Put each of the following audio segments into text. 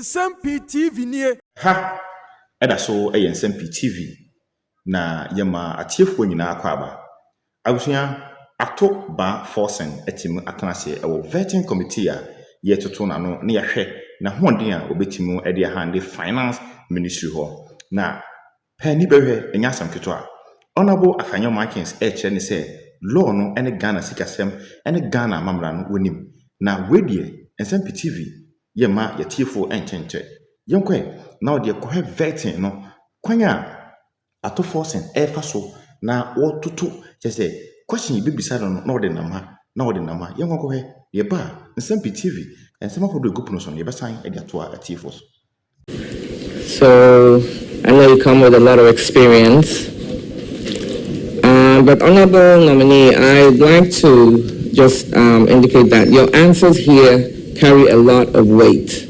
Nsem-Pii TV nie. Ha, eda so Nsem-Pii TV. Na yema atiefo nyina akwaba. Abusua Ato Forson etimu atanase ewo vetting committee a yetoto na no ne yahwe na honden a obetimu ede hande finance ministry ho. Na pani behwe enyasam keto a. Honorable Afenyo Markins chere ne se law no ene Ghana sikasem ene Ghana mamra no wonim. Na wedie Nsem-Pii TV yema yatiefo enchenche. Yenkwe na ode kohwe vetting no kwanya Ato Forson efa so na wotutu chese question bibisa no na ode nama yenkwa kohwe ye ba Nsem-Pii TV ensema kodo egupu no so ye besan e dia to atiefo. So I know you come with a lot of experience. But Honorable Nominee, I'd like to just indicate that your answers here carry a lot of weight.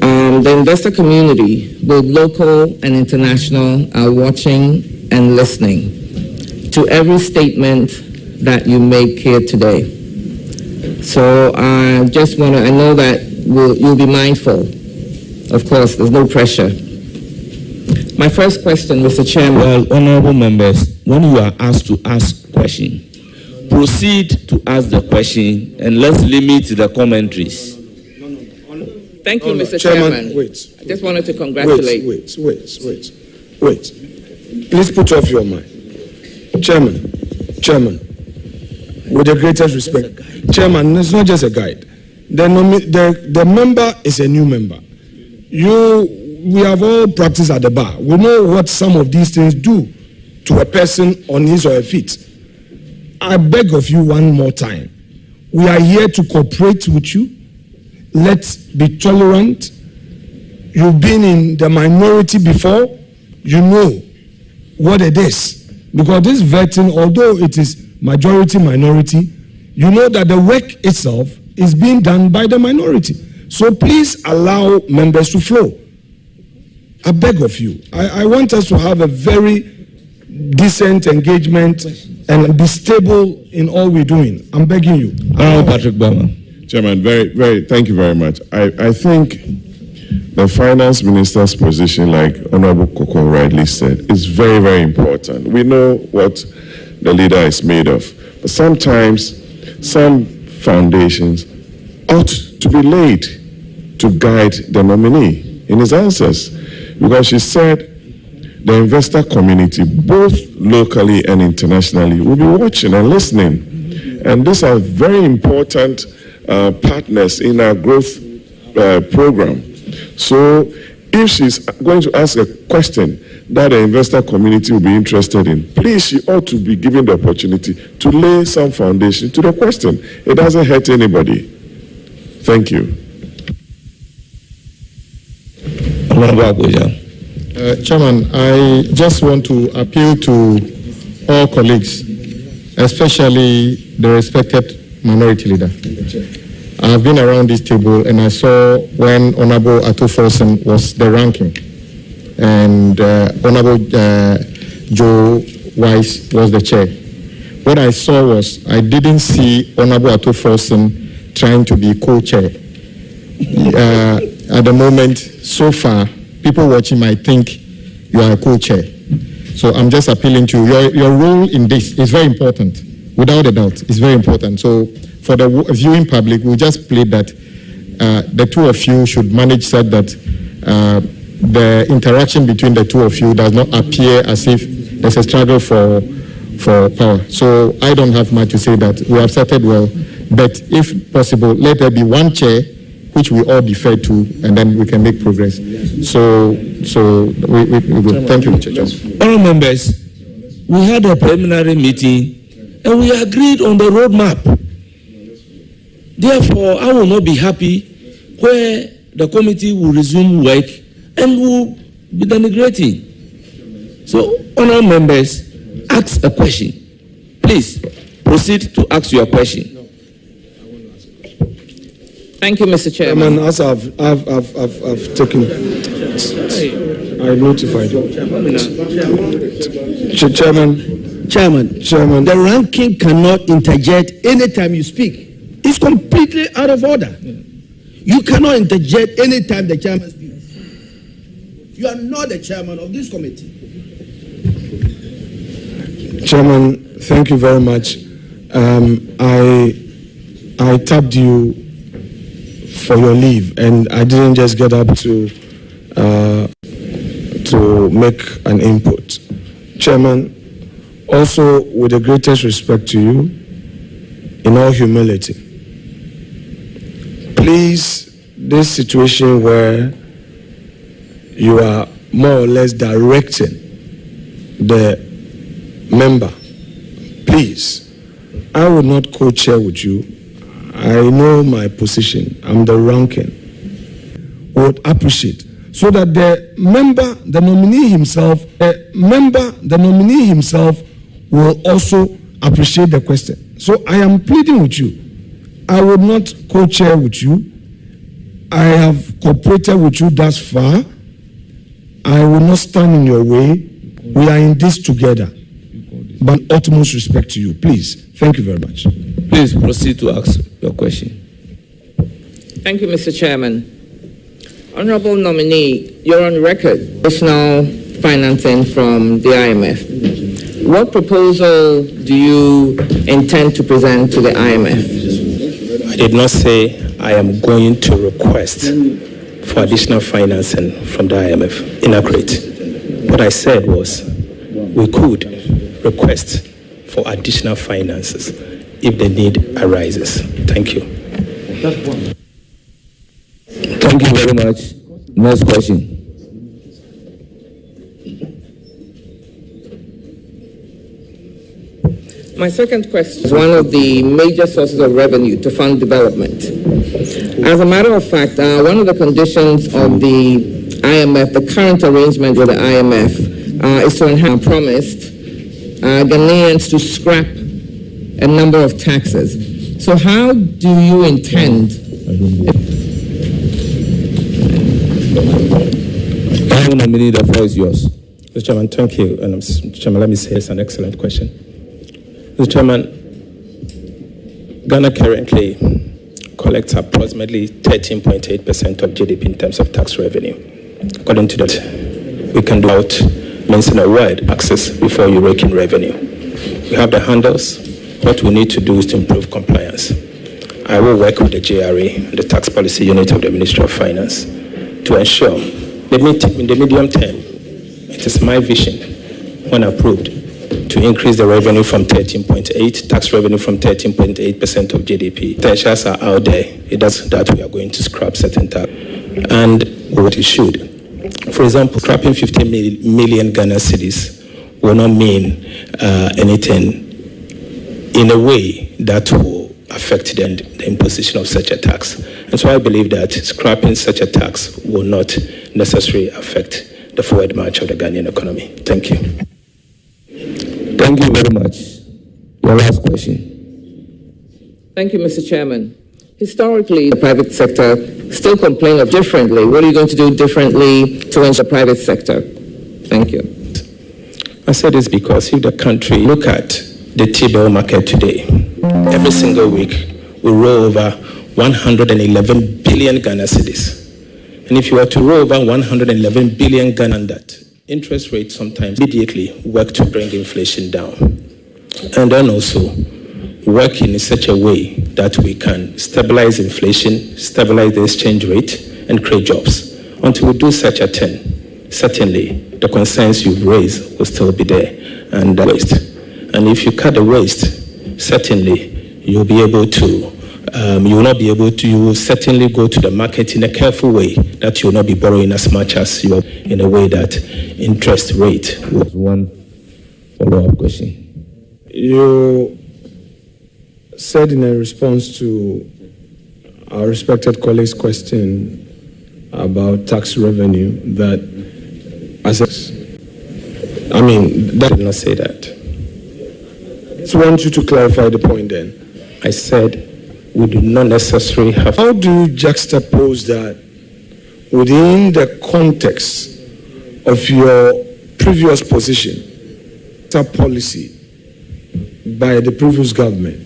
The investor community, both local and international, are watching and listening to every statement that you make here today. So I just want to, I know that you'll be mindful. Of course, there's no pressure. My first question, Mr. Chairman. Well, honorable members, when you are asked to ask question, proceed to ask the question and let's limit the commentaries. Thank you, Mr. Chairman. Wait. I just wanted to congratulate. Wait. Please put off your mind. Chairman, with the greatest respect. Chairman, it's not just a guide. The member is a new member. We have all practiced at the bar. We know what some of these things do to a person on his or her feet. I beg of you one more time. We are here to cooperate with you. Let's be tolerant. You've been in the minority before. You know what it is. Because this vetting, although it is majority minority, you know that the work itself is being done by the minority. So please allow members to flow. I beg of you. I want us to have a very decent engagement and be stable in all we're doing. I'm begging you. Patrick Bama. Chairman, thank you very much. I think the finance minister's position, like Honorable Koko rightly said, is very, very important. We know what the leader is made of. But sometimes some foundations ought to be laid to guide the nominee in his answers. Because she said the investor community, both locally and internationally, will be watching and listening. And these are very important partners in our growth program. So if she's going to ask a question that the investor community will be interested in, please, she ought to be given the opportunity to lay some foundation to the question. It doesn't hurt anybody. Thank you. Chairman, I just want to appeal to all colleagues, especially the respected minority leader. I have been around this table and I saw when Honorable Ato Forson was the ranking and Honorable Joe Wise was the chair. What I saw was I didn't see Honorable Ato Forson trying to be co-chair. At the moment, so far, people watching might think you are a co-chair. So I'm just appealing to you. Your role in this is very important, without a doubt. It's very important. So for the viewing public, we'll just plead that the two of you should manage such that the interaction between the two of you does not appear as if there's a struggle for power. So I don't have much to say that. We have started well, but if possible, let there be one chair which we all defer to, and then we can make progress. So we will. Thank you, Mr. Chairman. All members, we had a preliminary meeting, and we agreed on the roadmap. Therefore, I will not be happy where the committee will resume work and will be denigrating. So, honourable members, ask a question. Please, proceed to ask your question. Thank you, Mr. Chairman. As I've taken, I notified you. Chairman, the ranking cannot interject anytime you speak. It's completely out of order. You cannot interject anytime the chairman speaks. You are not the chairman of this committee. Chairman, thank you very much. I tapped you for your leave, and I didn't just get up to make an input. Chairman, also with the greatest respect to you, in all humility, please, this situation where you are more or less directing the member, please, I will not co-chair with you. I know my position. I'm the ranking. Would appreciate so that the nominee himself will also appreciate the question. So I am pleading with you. I would not co-chair with you. I have cooperated with you thus far. I will not stand in your way. We are in this together. But utmost respect to you. Please. Thank you very much. Please proceed to ask your question. Thank you, Mr. Chairman. Honorable nominee, you're on record. Additional financing from the IMF. What proposal do you intend to present to the IMF? I did not say I am going to request for additional financing from the IMF. Inaccurate. What I said was we could request for additional finances if the need arises. Thank you. Thank you very much. Next question. My second question is one of the major sources of revenue to fund development. As a matter of fact, one of the conditions of the IMF, the current arrangement with the IMF, is to enhance promised Ghanaians to scrap a number of taxes. So how do you intend? Nominee, the floor is yours. Mr. Chairman, thank you. And Mr. Chairman, let me say it's an excellent question. Mr. Chairman, Ghana currently collects approximately 13.8% of GDP in terms of tax revenue. According to that, we can do out mention a word, access, before you rake in revenue. We have the handles. What we need to do is to improve compliance. I will work with the JRA, the tax policy unit of the Ministry of Finance, to ensure that in the medium term, it is my vision, when approved, to increase the revenue from 13.8, tax revenue from 13.8% of GDP. Potentials are out there. It doesn't that we are going to scrap certain tax. And what it should. For example, scrapping 50 million Ghana cedis will not mean anything in a way that will affect the imposition of such a tax. And so I believe that scrapping such a tax will not necessarily affect the forward march of the Ghanaian economy. Thank you. Thank you very much. Your last question. Thank you, Mr. Chairman. Historically, the private sector still complain of differently. What are you going to do differently to ensure the private sector? Thank you. I said this because if the country look at the T-bill market today, every single week we roll over 111 billion Ghana cedis. And if you were to roll over 111 billion Ghana, that interest rates sometimes immediately work to bring inflation down. And then also working in such a way that we can stabilize inflation, stabilize the exchange rate, and create jobs. Until we do such a thing, certainly the concerns you've raised will still be there, and the waste. And if you cut the waste, certainly you'll be able to, you will not be able to, you will certainly go to the market in a careful way, that you will not be borrowing as much as you are, in a way that interest rate will. One follow-up question. You said in a response to our respected colleague's question about tax revenue that I did not say that. I just want you to clarify the point then. I said we do not necessarily have. How do you juxtapose that within the context of your previous position, tax policy by the previous government,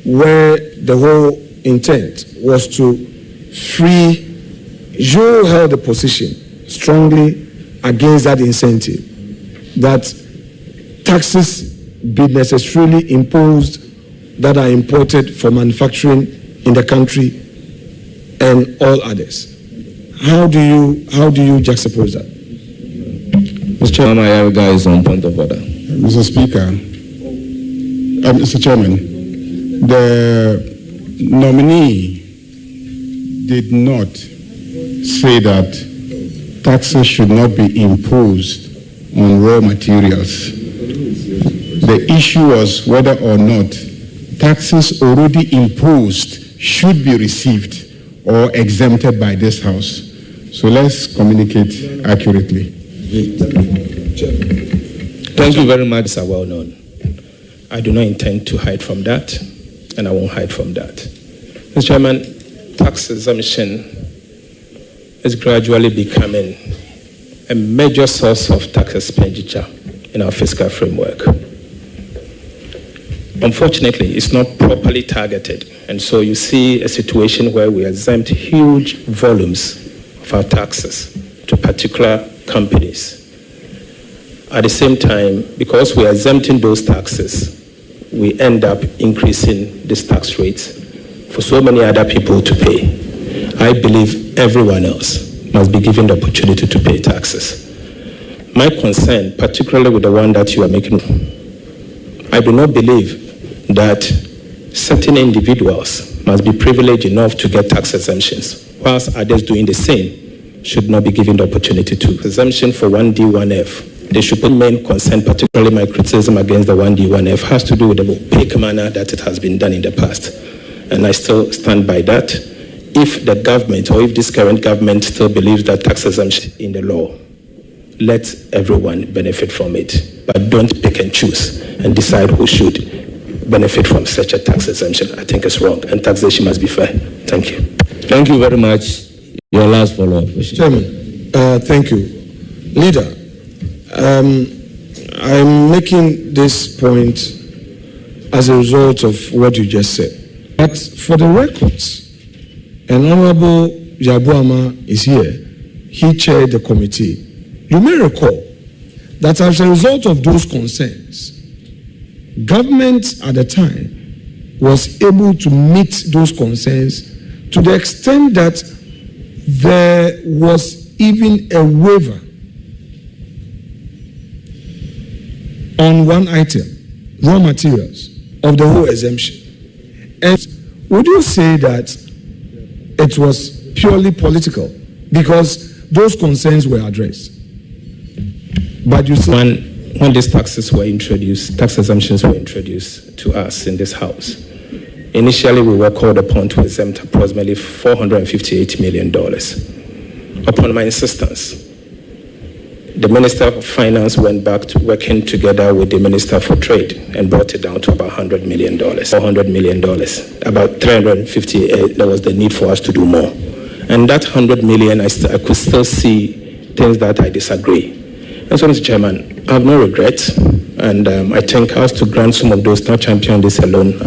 where the whole intent was to you held a position strongly against that incentive, that taxes be necessarily imposed that are imported for manufacturing in the country and all others. How do you juxtapose that? Mr. Chairman, Ayerga is on point of order. Mr. Speaker, Mr. Chairman, the nominee did not say that taxes should not be imposed on raw materials. The issue was whether or not taxes already imposed should be received or exempted by this House. So let's communicate accurately. Thank you very much, sir. Well known. I do not intend to hide from that, and I won't hide from that. Mr. Chairman, tax exemption is gradually becoming a major source of tax expenditure in our fiscal framework. Unfortunately, it's not properly targeted, and so you see a situation where we exempt huge volumes of our taxes to particular companies. At the same time, because we are exempting those taxes, we end up increasing this tax rate for so many other people to pay. I believe everyone else must be given the opportunity to pay taxes. My concern, particularly with the one that you are making, I do not believe that certain individuals must be privileged enough to get tax exemptions, whilst others doing the same should not be given the opportunity to. Exemption for 1D, 1F. They should put main concern, particularly my criticism against the 1D, 1F, has to do with the opaque manner that it has been done in the past. And I still stand by that. If the government, or if this current government still believes that tax exemption in the law, let everyone benefit from it. But don't pick and choose and decide who should benefit from such a tax exemption. I think it's wrong, and taxation must be fair. Thank you. Thank you very much. Your last follow-up question. Chairman, thank you. Leader, I'm making this point as a result of what you just said. But for the records, and Honorable Yabuama is here, he chaired the committee. You may recall that as a result of those concerns, government at the time was able to meet those concerns to the extent that there was even a waiver on one item, raw materials, of the whole exemption. And would you say that it was purely political because those concerns were addressed? But you see, when these taxes were introduced, tax exemptions were introduced to us in this House, initially we were called upon to exempt approximately $458 million. Upon my insistence, the Minister of Finance went back to working together with the Minister for Trade and brought it down to about $100 million, $400 million. About 350, there was the need for us to do more. And that 100 million, I could still see things that I disagree. And so, Mr. Chairman, I have no regrets, and I think I have to grant some of those, not champion this alone.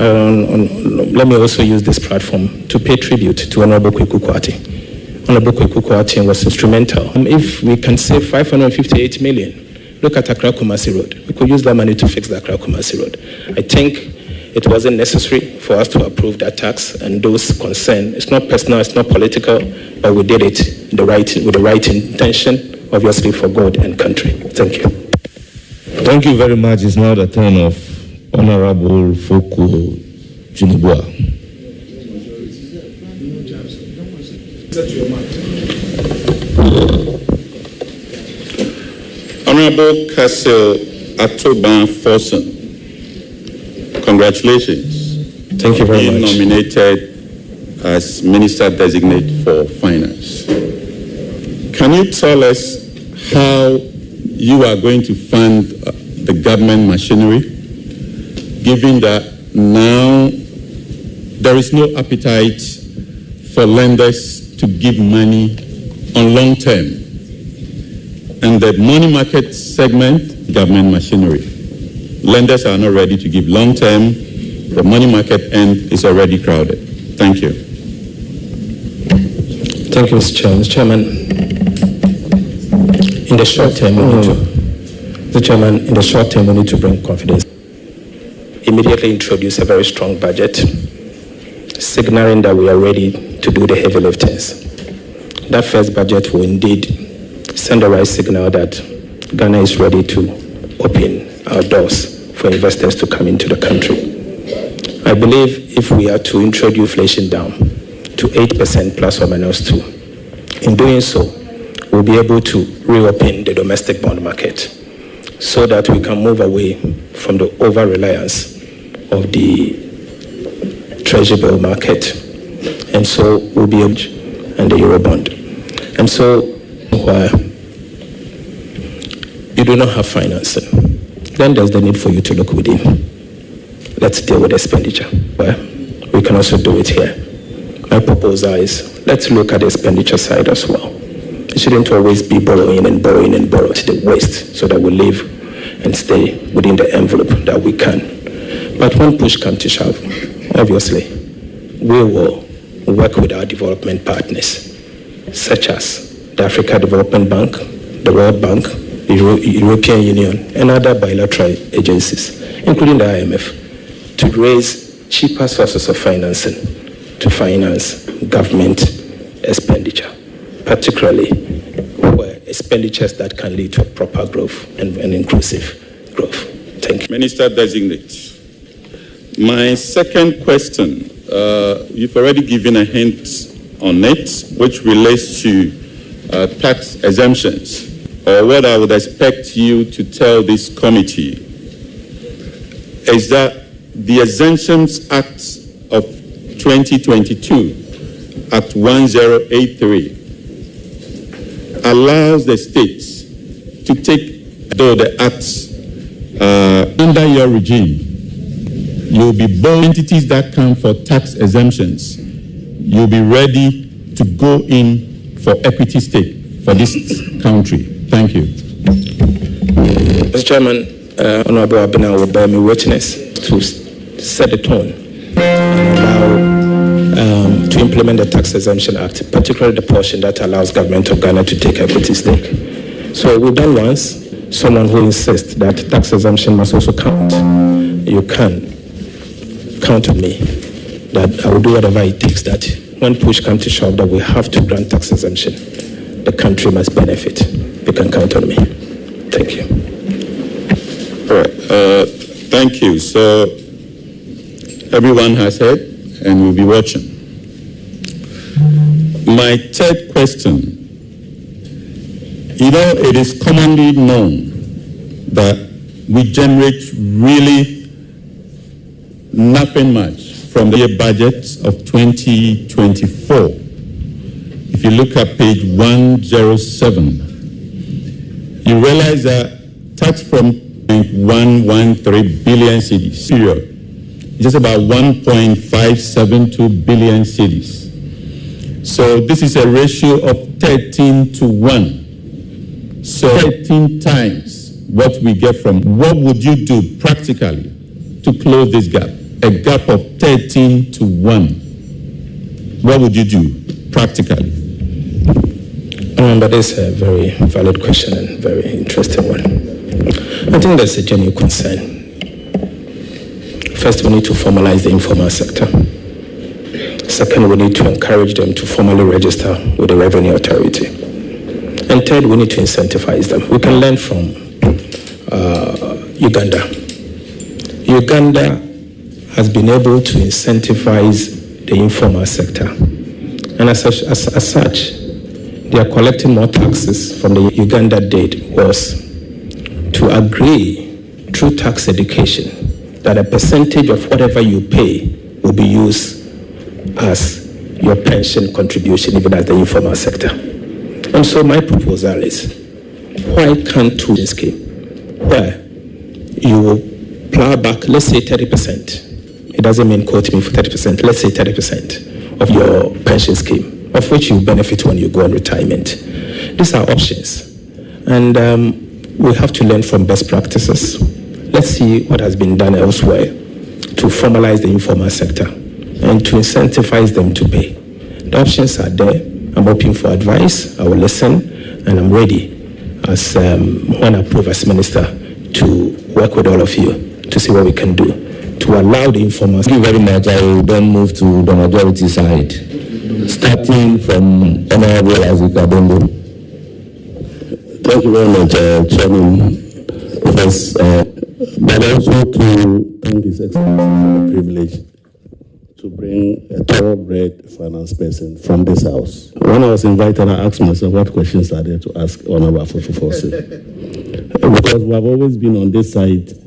Let me also use this platform to pay tribute to Honorable Kweku Kwati. Honorable Kweku Kwati was instrumental. If we can save 558 million, look at Accra Kumasi Road. We could use that money to fix the Accra Kumasi Road. I think it wasn't necessary for us to approve that tax, and those concerned, it's not personal, it's not political, but we did it with the right intention, obviously for God and country. Thank you. Thank you very much. It's now the turn of Honorable Foku Junibua. Honorable Castle Ato Forson, congratulations. Thank you very much. Being nominated as Minister Designate for Finance. Can you tell us how you are going to fund the government machinery, given that now there is no appetite for lenders to give money on long term, and the money market segment, government machinery. Lenders are not ready to give long term. The money market end is already crowded. Thank you. Thank you, Mr. Chairman. Mr. Chairman, in the short term, we need to bring confidence. Immediately introduce a very strong budget, signaling that we are ready to do the heavy liftings. That first budget will indeed send the right signal that Ghana is ready to open our doors for investors to come into the country. I believe if we are to introduce inflation down to 8% plus or minus 2, in doing so, we'll be able to reopen the domestic bond market so that we can move away from the over-reliance of the treasury bill market. And so we'll be able to, and the Eurobond. And so where you do not have financing, then there's the need for you to look within. Let's deal with expenditure. Well, we can also do it here. My proposal is let's look at the expenditure side as well. It shouldn't always be borrowing and borrowing and borrowing to the waste, so that we live and stay within the envelope that we can. But when push comes to shove, obviously, we will work with our development partners, such as the Africa Development Bank, the World Bank, the European Union, and other bilateral agencies, including the IMF, to raise cheaper sources of financing to finance government expenditure, particularly where expenditures that can lead to proper growth and inclusive growth. Thank you. Minister Designate. My second question, you've already given a hint on it, which relates to tax exemptions, or what I would expect you to tell this committee is that the Exemptions Act of 2022, Act 1083, allows the states to take, though the acts under your regime, you'll be bold entities that come for tax exemptions. You'll be ready to go in for equity stake for this country. Thank you. Mr. Chairman, Honorable Abena will bear me witness to set the tone and allow to implement the Tax Exemption Act, particularly the portion that allows government of Ghana to take equity stake. So we've done once. Someone who insists that tax exemption must also count, you can count on me that I will do whatever it takes, that when push comes to shove, that we have to grant tax exemption. The country must benefit. You can count on me. Thank you. All right. Thank you. So everyone has heard and will be watching. My third question. You know, it is commonly known that we generate really nothing much from the year budget of 2024. If you look at page 107, you realize that tax from 113 billion cedis, period, just about 1.572 billion cedis. So this is a ratio of 13 to 1. So 13 times what we get from. What would you do practically to close this gap? A gap of 13 to 1. What would you do practically? That is a very valid question and very interesting one. I think that's a genuine concern. First, we need to formalize the informal sector. Second, we need to encourage them to formally register with the Revenue Authority. And third, we need to incentivize them. We can learn from Uganda. Uganda has been able to incentivize the informal sector. And as such, they are collecting more taxes. From the Uganda date was to agree through tax education that a percentage of whatever you pay will be used as your pension contribution, even as the informal sector. And so my proposal is, why can't we scheme where you will plow back, let's say 30%. It doesn't mean quote me for 30%. Let's say 30% of your pension scheme, of which you benefit when you go on retirement. These are options. And we have to learn from best practices. Let's see what has been done elsewhere to formalize the informal sector and to incentivize them to pay. The options are there. I'm open for advice. I will listen, and I'm ready, as when approved as minister, to work with all of you to see what we can do to allow the informers. Thank you very much. I will then move to the majority side, starting from Honorable Azikabendo. Thank you very much, Chairman. Because, but also to thank His Excellency for the privilege to bring a thoroughbred finance person from this house. When I was invited, I asked myself, what questions are there to ask Honorable Ato Forson? Because we have always been on this side.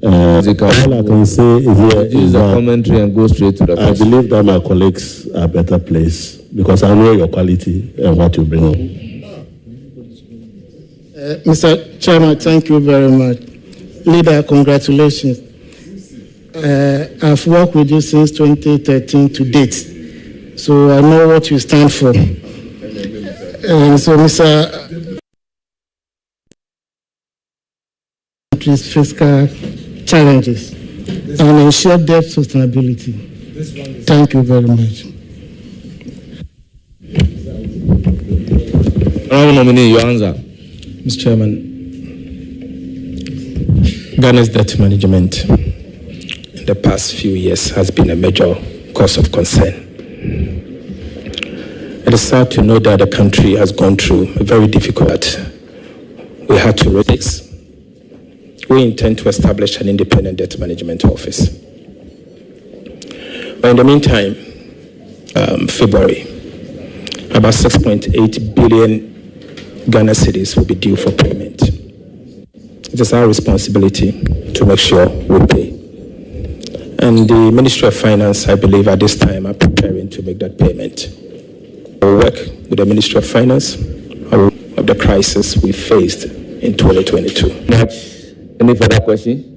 All I can say is a commentary and go straight to the question. I believe that my colleagues are better placed because I know your quality and what you bring up. Mr. Chairman, thank you very much. Leader, congratulations. I've worked with you since 2013 to date, so I know what you stand for. And so, Mr. Fiscal challenges and ensure debt sustainability. Thank you very much. Honorable nominee, your answer. Mr. Chairman, Ghana's debt management in the past few years has been a major cause of concern. It is sad to know that the country has gone through a very difficult. We had to raise this. We intend to establish an independent debt management office. But in the meantime, February, about 6.8 billion Ghana cedis will be due for payment. It is our responsibility to make sure we pay. And the Ministry of Finance, I believe, at this time are preparing to make that payment. We'll work with the Ministry of Finance of the crisis we faced in 2022. Any further question?